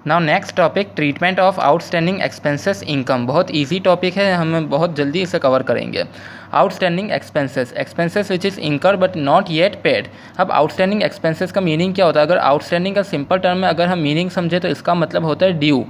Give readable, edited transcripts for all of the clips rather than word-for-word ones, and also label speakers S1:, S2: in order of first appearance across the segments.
S1: Now next topic, treatment of outstanding expenses income. बहुत easy topic है, हम बहुत जल्दी इसे कवर करेंगे। Outstanding expenses, expenses which is इंकर बट नॉट येट पेड। अब आउटस्टैंडिंग एक्सपेंसेस का मीनिंग क्या होता है? अगर आउटस्टैंडिंग का सिंपल टर्म में अगर हम मीनिंग समझे तो इसका मतलब होता है ड्यू,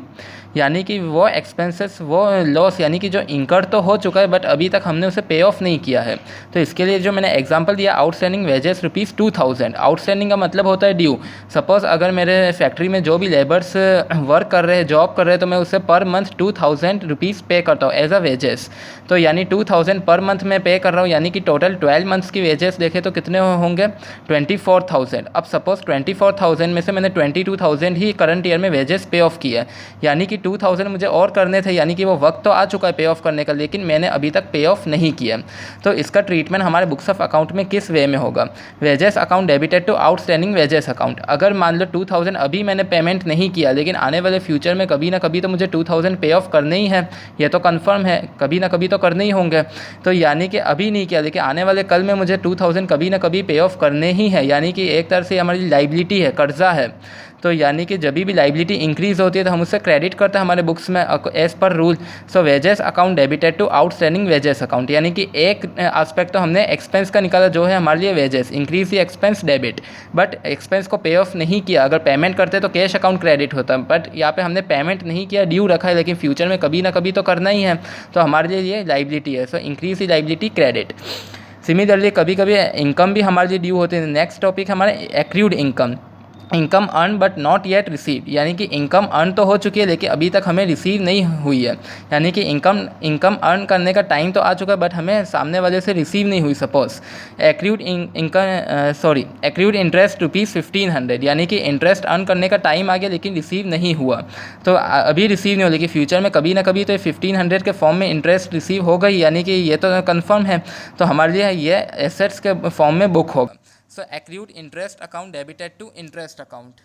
S1: यानी कि वो एक्सपेंसेस, वो लॉस, यानी कि जो इंकर तो हो चुका है बट अभी तक हमने उसे पे ऑफ नहीं किया है। तो इसके लिए जो मैंने एग्जांपल दिया, आउटस्टैंडिंग वेजेस ₹2000। आउटस्टैंडिंग का मतलब होता है ड्यू। सपोज अगर मेरे फैक्ट्री में जो भी लेबर्स वर्क कर रहे हैं, जॉब कर रहे हैं, तो मैं उसे पर मंथ ₹2000 पे करता हूँ एज अ वेजेस। तो यानी 2000 पर मंथ में पे कर रहा हूँ, यानी कि टोटल 12 मंथ्स की वेजेस देखें तो कितने होंगे? 24,000। अब सपोज 24,000 में से मैंने 22,000 ही करंट ईयर में वेजेस पे ऑफ किया है, यानी कि 2000 मुझे और करने थे, यानी कि वो वक्त तो आ चुका है पे ऑफ करने का, लेकिन मैंने अभी तक पे ऑफ नहीं किया। तो इसका ट्रीटमेंट हमारे बुक्स ऑफ अकाउंट में किस वे में होगा? Wages account debited to outstanding wages account. अगर मान लो 2000 अभी मैंने पेमेंट नहीं किया, लेकिन आने वाले फ्यूचर में कभी ना कभी तो मुझे 2000 पे ऑफ करने ही है, ये तो कंफर्म है, कभी ना कभी तो करने ही होंगे। तो यानी कि अभी नहीं किया, लेकिन आने वाले कल में मुझे 2000 कभी ना कभी पे ऑफ करने ही है, यानी कि एक तरह से हमारी लाइबिलिटी है, कर्जा है। तो यानी कि जब भी लाइबिलिटी इंक्रीज होती है तो हम उससे क्रेडिट करते हैं हमारे बुक्स में as per rule. So wages account debited to outstanding wages account, यानी कि एक एस्पेक्ट तो हमने एक्सपेंस का निकाला जो है हमारे लिए wages, increase the expense debit, but expense को पे ऑफ नहीं किया। अगर पेमेंट करते तो कैश अकाउंट क्रेडिट होता, बट यहाँ पे हमने पेमेंट नहीं किया, ड्यू रखा है, लेकिन फ्यूचर में कभी ना कभी तो करना ही है, तो हमारे लिए ये लाइबिलिटी है। So increase the liability credit. Similarly कभी कभी इनकम भी हमारे लिए ड्यू होते हैं। नेक्स्ट टॉपिक हमारा accrued income. Income earn but not yet receive, यानी कि इनकम अर्न तो हो चुकी है लेकिन अभी तक हमें रिसीव नहीं हुई है, यानी कि इनकम अर्न करने का टाइम तो आ चुका है बट हमें सामने वाले से रिसीव नहीं हुई। सपोज एक्रूड एक्रूड इंटरेस्ट ₹1500, यानी कि इंटरेस्ट अर्न करने का टाइम आ गया लेकिन रिसीव नहीं हुआ। तो अभी रिसीव नहीं हो, लेकिन फ्यूचर में कभी ना कभी तो 1500 के फॉर्म में इंटरेस्ट रिसीव हो गई, यानी कि ये तो कंफर्म है, तो हमारे लिए ये एसेट्स के फॉर्म में बुक होगा। So accrued interest account debited to interest account।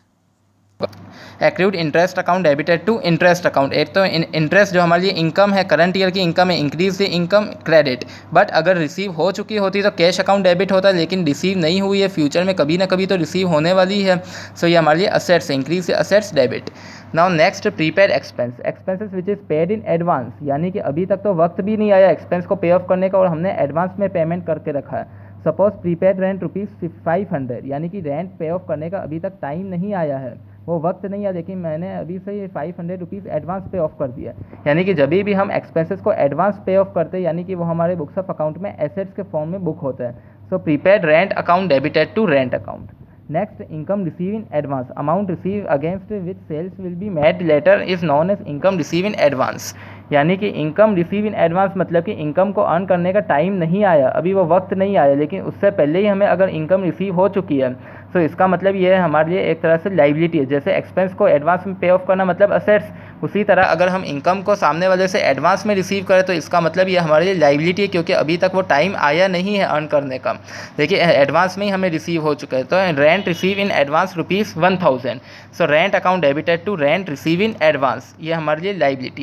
S1: Accrued interest account debited to interest account. एक तो इंटरेस्ट जो हमारे लिए इनकम है, करंट ईयर की इनकम है, increase the income credit, but अगर रिसीव हो चुकी होती तो कैश अकाउंट डेबिट होता है, लेकिन रिसीव नहीं हुई है, फ्यूचर में कभी ना कभी तो रिसीव होने वाली है। सो ये हमारे लिए असेट्स है, increase the assets debit. Now next, prepaid expense, expenses which is paid in advance, यानी कि अभी तक तो वक्त भी नहीं आया एक्सपेंस को पे ऑफ करने का और हमने एडवांस में पेमेंट करके रखा है। सपोज प्रीपेड रेंट ₹500, यानी कि रेंट पे ऑफ करने का अभी तक टाइम नहीं आया है, वो वक्त नहीं है, लेकिन मैंने अभी से ये ₹500 एडवांस पे ऑफ कर दिया, यानी कि जब भी हम एक्सपेंसेस को एडवांस पे ऑफ करते हैं, यानी कि वो हमारे बुक्स ऑफ अकाउंट में एसेट्स के फॉर्म में बुक होता है। So prepaid rent account debited to rent account. Next, income receive in advance, amount receive against which sales will be made later is known as income receive in advance, यानी कि income receive in advance मतलब कि income को earn करने का time नहीं आया, अभी वो वक्त नहीं आया, लेकिन उससे पहले ही हमें अगर इनकम रिसीव हो चुकी है, तो इसका मतलब ये है हमारे लिए एक तरह से लाइबिलिटी है। जैसे एक्सपेंस को एडवांस में पे ऑफ करना मतलब असेट्स, उसी तरह अगर हम इनकम को सामने वाले से एडवांस में रिसीव करें तो इसका मतलब ये हमारे लिए लाइबिलिटी है, क्योंकि अभी तक वो टाइम आया नहीं है अर्न करने का, देखिए एडवांस में ही हमें रिसीव हो चुका है। तो rent receive in advance ₹1000। So rent account debited to rent receive in advance, ये हमारे लिए लाइबिलिटी।